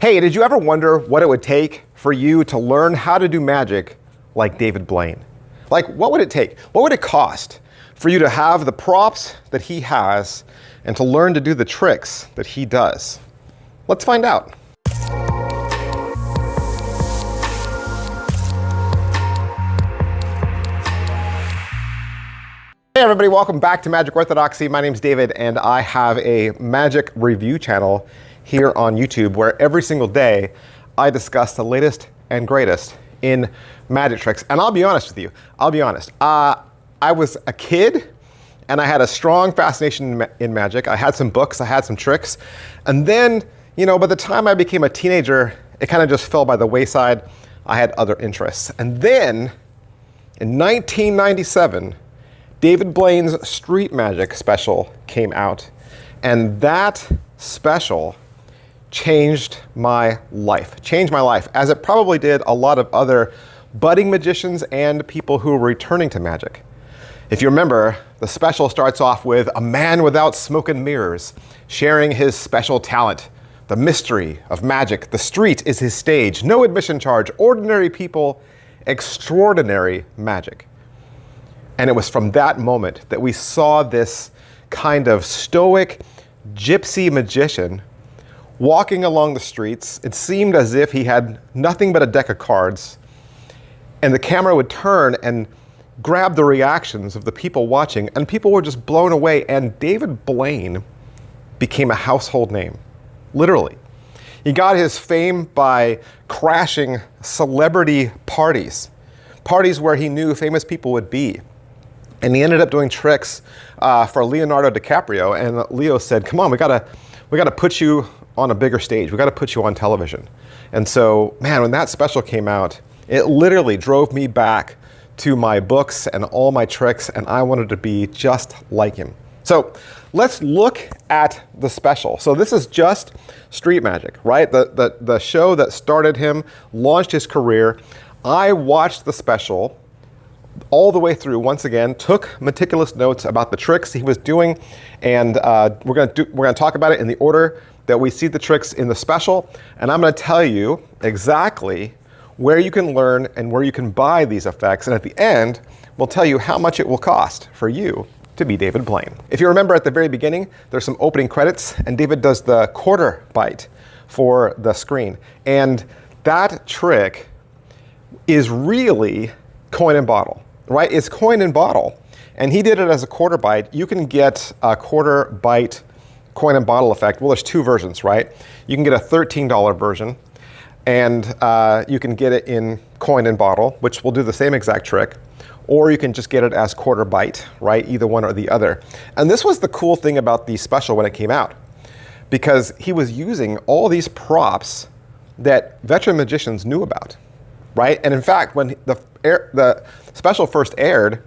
Hey, did you ever wonder what it would take for you to learn how to do magic like David Blaine? Like, what would it take? What would it cost for you to have the props that he has and to learn to do the tricks that he does? Let's find out. Hey everybody, welcome back to Magic Orthodoxy. My name's David and I have a magic review channel here on YouTube where every single day I discuss the latest and greatest in magic tricks. And I'll be honest with you, I was a kid and I had a strong fascination in magic. I had some books, I had some tricks. And then, by the time I became a teenager, it kind of just fell by the wayside. I had other interests. And then in 1997, David Blaine's Street Magic special came out, and that special changed my life, as it probably did a lot of other budding magicians and people who are returning to magic. If you remember, the special starts off with a man without smoke and mirrors sharing his special talent, the mystery of magic. The street is his stage, no admission charge, ordinary people, extraordinary magic. And it was from that moment that we saw this kind of stoic gypsy magician walking along the streets. It seemed as if he had nothing but a deck of cards, and the camera would turn and grab the reactions of the people watching, and people were just blown away, and David Blaine became a household name, literally. He got his fame by crashing celebrity parties where he knew famous people would be. And he ended up doing tricks for Leonardo DiCaprio, and Leo said, come on, we gotta put you on a bigger stage. We gotta put you on television. And so, man, when that special came out, it literally drove me back to my books and all my tricks, and I wanted to be just like him. So let's look at the special. So this is just Street Magic, right? The show that started him, launched his career. I watched the special all the way through, once again, took meticulous notes about the tricks he was doing, and we're gonna talk about it in the order that we see the tricks in the special, and I'm gonna tell you exactly where you can learn and where you can buy these effects, and at the end, we'll tell you how much it will cost for you to be David Blaine. If you remember at the very beginning, there's some opening credits, and David does the quarter bite for the screen, and that trick is really coin and bottle, right? It's coin and bottle. And he did it as a quarter bite. You can get a quarter bite coin and bottle effect. Well, there's two versions, right? You can get a $13 version, and you can get it in coin and bottle, which will do the same exact trick. Or you can just get it as quarter bite, right? Either one or the other. And this was the cool thing about the special when it came out, because he was using all these props that veteran magicians knew about, right? And in fact, when the special first aired,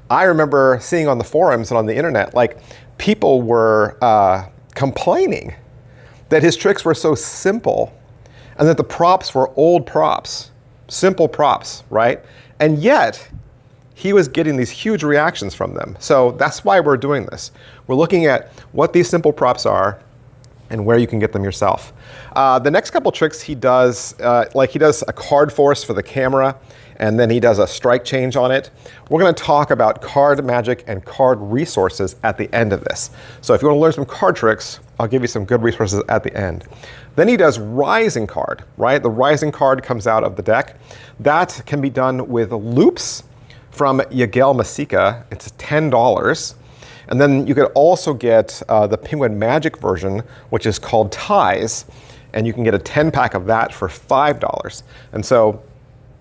I remember seeing on the forums and on the internet, like, people were complaining that his tricks were so simple and that the props were old props, simple props, right? And yet, he was getting these huge reactions from them. So that's why we're doing this. We're looking at what these simple props are and where you can get them yourself. The next couple tricks he does, he does a card force for the camera, and then he does a strike change on it. We're gonna talk about card magic and card resources at the end of this. So if you wanna learn some card tricks, I'll give you some good resources at the end. Then he does rising card, right? The rising card comes out of the deck. That can be done with loops from Yagel Masika. It's $10. And then you could also get the Penguin Magic version, which is called Ties, and you can get a 10-pack of that for $5. And so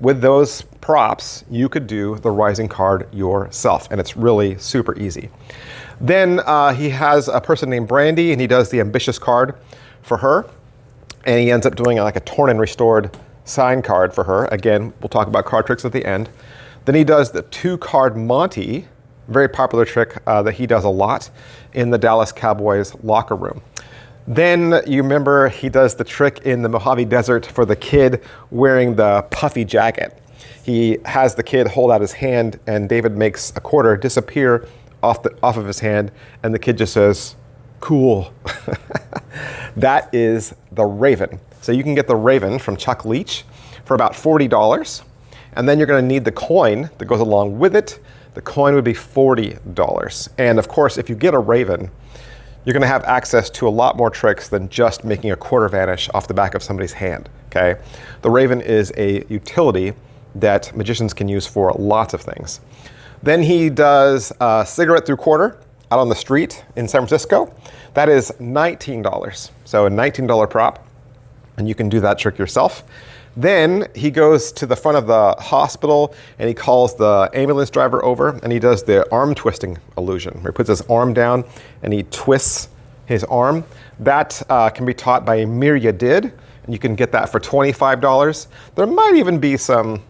with those props, you could do the rising card yourself, and it's really super easy. Then he has a person named Brandy, and he does the ambitious card for her, and he ends up doing like a torn and restored sign card for her. Again, we'll talk about card tricks at the end. Then he does the 2-card Monty, very popular trick that he does a lot in the Dallas Cowboys locker room. Then you remember he does the trick in the Mojave Desert for the kid wearing the puffy jacket. He has the kid hold out his hand, and David makes a quarter disappear off of his hand, and the kid just says, "Cool." That is the Raven. So you can get the Raven from Chuck Leach for about $40. And then you're going to need the coin that goes along with it. The coin would be $40. And of course, if you get a Raven, you're going to have access to a lot more tricks than just making a quarter vanish off the back of somebody's hand, okay? The Raven is a utility that magicians can use for lots of things. Then he does a cigarette through quarter out on the street in San Francisco. That is $19. So a $19 prop, and you can do that trick yourself. Then he goes to the front of the hospital and he calls the ambulance driver over and he does the arm twisting illusion, where he puts his arm down and he twists his arm. That can be taught by Mirya Did, and you can get that for $25. There might even be some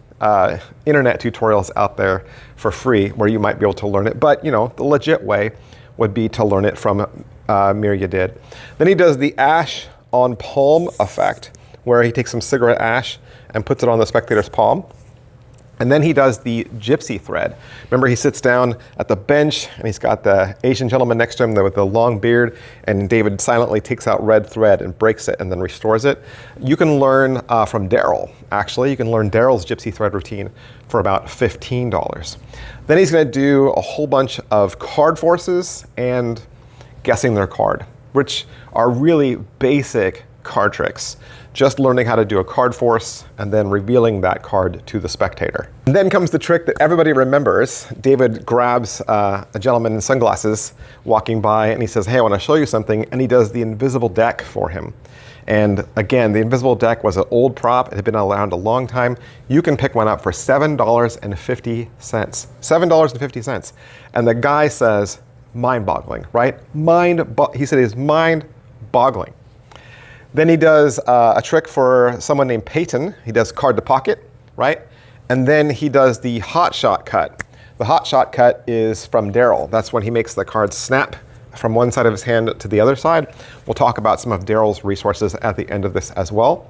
internet tutorials out there for free where you might be able to learn it, but you know, the legit way would be to learn it from Mirya Did. Then he does the ash on palm effect, where he takes some cigarette ash and puts it on the spectator's palm. And then he does the gypsy thread. Remember, he sits down at the bench and he's got the Asian gentleman next to him with the long beard, and David silently takes out red thread and breaks it and then restores it. You can learn from Daryl, actually. You can learn Daryl's gypsy thread routine for about $15. Then he's gonna do a whole bunch of card forces and guessing their card, which are really basic card tricks. Just learning how to do a card force and then revealing that card to the spectator. And then comes the trick that everybody remembers. David grabs a gentleman in sunglasses walking by and he says, hey, I want to show you something. And he does the invisible deck for him. And again, the invisible deck was an old prop. It had been around a long time. You can pick one up for $7.50. $7.50. And the guy says, mind-boggling, right? He said it's mind-boggling. Then he does a trick for someone named Peyton. He does card to pocket, right? And then he does the hot shot cut. The hot shot cut is from Daryl. That's when he makes the cards snap from one side of his hand to the other side. We'll talk about some of Daryl's resources at the end of this as well.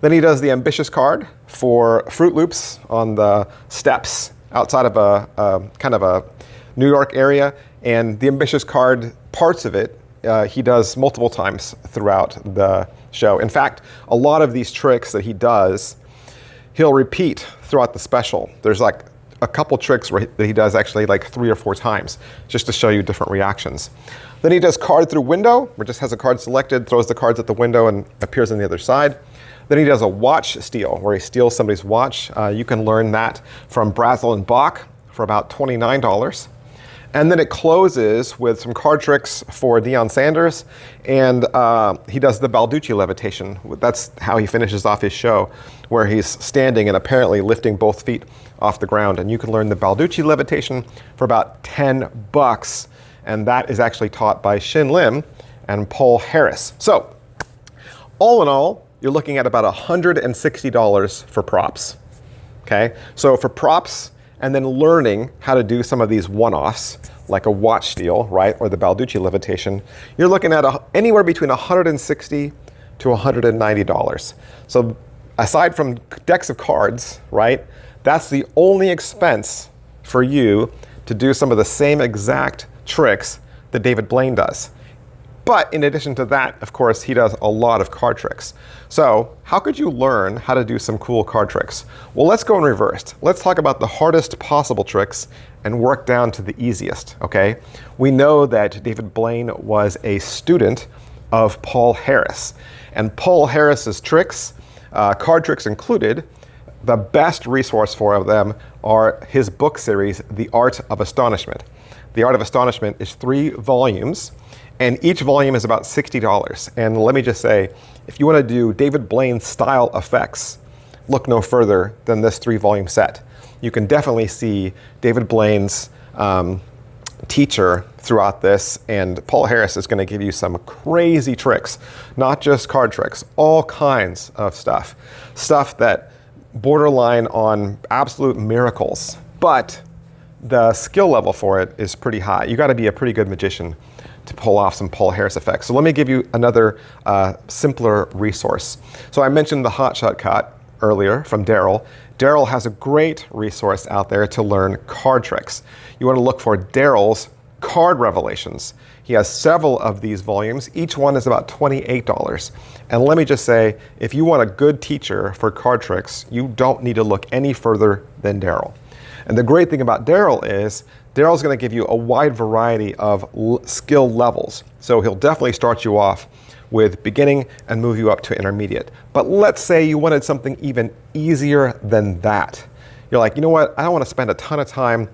Then he does the ambitious card for Fruit Loops on the steps outside of a kind of a New York area. And the ambitious card, parts of it, he does multiple times throughout the show. In fact, a lot of these tricks that he does, he'll repeat throughout the special. There's like a couple tricks that he does actually like 3 or 4 times, just to show you different reactions. Then he does card through window, where just has a card selected, throws the cards at the window and appears on the other side. Then he does a watch steal, where he steals somebody's watch. You can learn that from Brazel and Bach for about $29. And then it closes with some card tricks for Deion Sanders, and he does the Balducci levitation. That's how he finishes off his show, where he's standing and apparently lifting both feet off the ground. And you can learn the Balducci levitation for about $10, and that is actually taught by Shin Lim and Paul Harris. So, all in all, you're looking at about $160 for props, okay? So for props, and then learning how to do some of these one-offs, like a watch steal, right, or the Balducci levitation, you're looking at anywhere between $160 to $190. So aside from decks of cards, right, that's the only expense for you to do some of the same exact tricks that David Blaine does. But in addition to that, of course, he does a lot of card tricks. So how could you learn how to do some cool card tricks? Well, let's go in reverse. Let's talk about the hardest possible tricks and work down to the easiest, okay? We know that David Blaine was a student of Paul Harris. And Paul Harris's tricks, card tricks included, the best resource for them are his book series, The Art of Astonishment. The Art of Astonishment is 3 volumes. And each volume is about $60. And let me just say, if you want to do David Blaine style effects, look no further than this 3-volume set. You can definitely see David Blaine's teacher throughout this, and Paul Harris is going to give you some crazy tricks, not just card tricks, all kinds of stuff. Stuff that borderline on absolute miracles, but the skill level for it is pretty high. You got to be a pretty good magician to pull off some Paul Harris effects. So let me give you another simpler resource. So I mentioned the hot shot cut earlier from Daryl. Daryl has a great resource out there to learn card tricks. You want to look for Daryl's Card Revelations. He has several of these volumes. Each one is about $28. And let me just say, if you want a good teacher for card tricks, you don't need to look any further than Daryl. And the great thing about Daryl is, Daryl's going to give you a wide variety of skill levels. So he'll definitely start you off with beginning and move you up to intermediate. But let's say you wanted something even easier than that. You're like, you know what, I don't want to spend a ton of time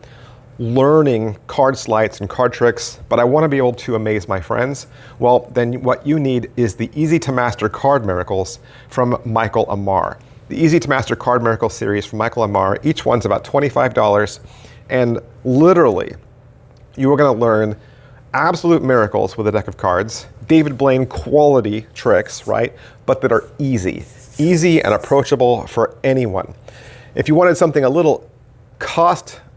learning card sleights and card tricks, but I want to be able to amaze my friends. Well, then what you need is the Easy to Master Card Miracles from Michael Amar. The Easy to Master Card Miracle series from Michael Amar, each one's about $25, and literally, you are going to learn absolute miracles with a deck of cards, David Blaine quality tricks, right? But that are easy and approachable for anyone. If you wanted something a little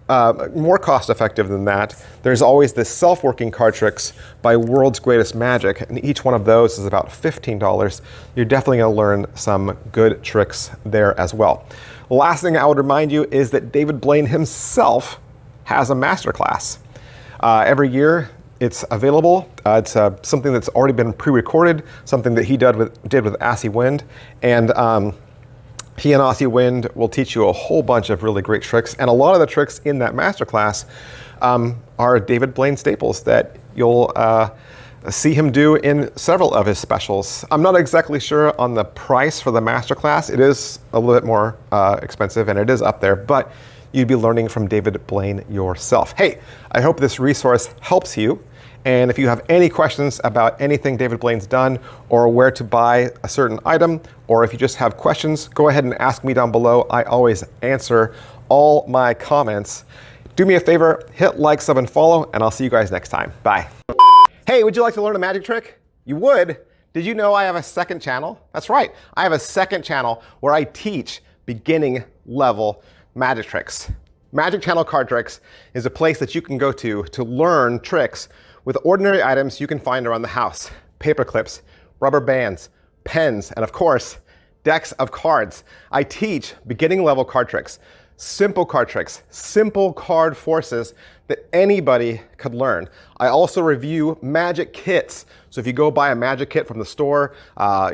more cost effective than that, there's always this self-working card tricks by World's Greatest Magic, and each one of those is about $15. You're definitely going to learn some good tricks there as well. The last thing I would remind you is that David Blaine himself has a masterclass. Every year it's available. It's something that's already been pre-recorded, something that he did with Assy Wind, and he and Aussie Wind will teach you a whole bunch of really great tricks, and a lot of the tricks in that masterclass are David Blaine staples that you'll see him do in several of his specials. I'm not exactly sure on the price for the masterclass. It is a little bit more expensive, and it is up there, but you'd be learning from David Blaine yourself. Hey, I hope this resource helps you. And if you have any questions about anything David Blaine's done, or where to buy a certain item, or if you just have questions, go ahead and ask me down below. I always answer all my comments. Do me a favor, hit like, sub, and follow, and I'll see you guys next time. Bye. Hey, would you like to learn a magic trick? You would? Did you know I have a second channel? That's right, I have a second channel where I teach beginning level magic tricks. Magic Channel Card Tricks is a place that you can go to learn tricks with ordinary items you can find around the house. Paper clips, rubber bands, pens, and of course, decks of cards. I teach beginning level card tricks, simple card tricks, simple card forces that anybody could learn. I also review magic kits. So if you go buy a magic kit from the store,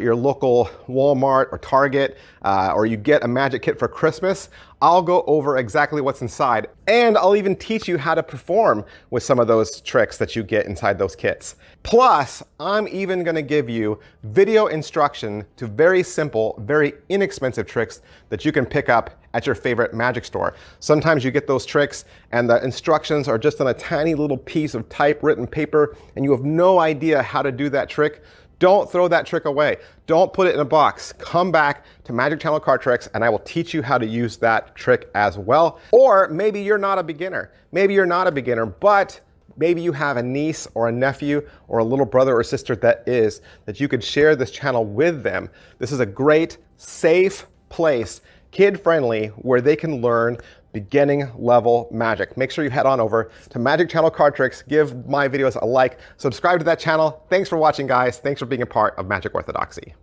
your local Walmart or Target, or you get a magic kit for Christmas, I'll go over exactly what's inside. And I'll even teach you how to perform with some of those tricks that you get inside those kits. Plus, I'm even gonna give you video instruction to very simple, very inexpensive tricks that you can pick up at your favorite magic store. Sometimes you get those tricks and the instructions are just on a tiny little piece of typewritten paper and you have no idea how to do that trick. Don't throw that trick away. Don't put it in a box. Come back to Magic Channel Card Tricks and I will teach you how to use that trick as well. Or maybe you're not a beginner. Maybe you're not a beginner, but maybe you have a niece or a nephew or a little brother or sister that you could share this channel with them. This is a great, safe place, kid-friendly, where they can learn beginning level magic. Make sure you head on over to Magic Channel Card Tricks, give my videos a like, subscribe to that channel. Thanks for watching, guys. Thanks for being a part of Magic Orthodoxy.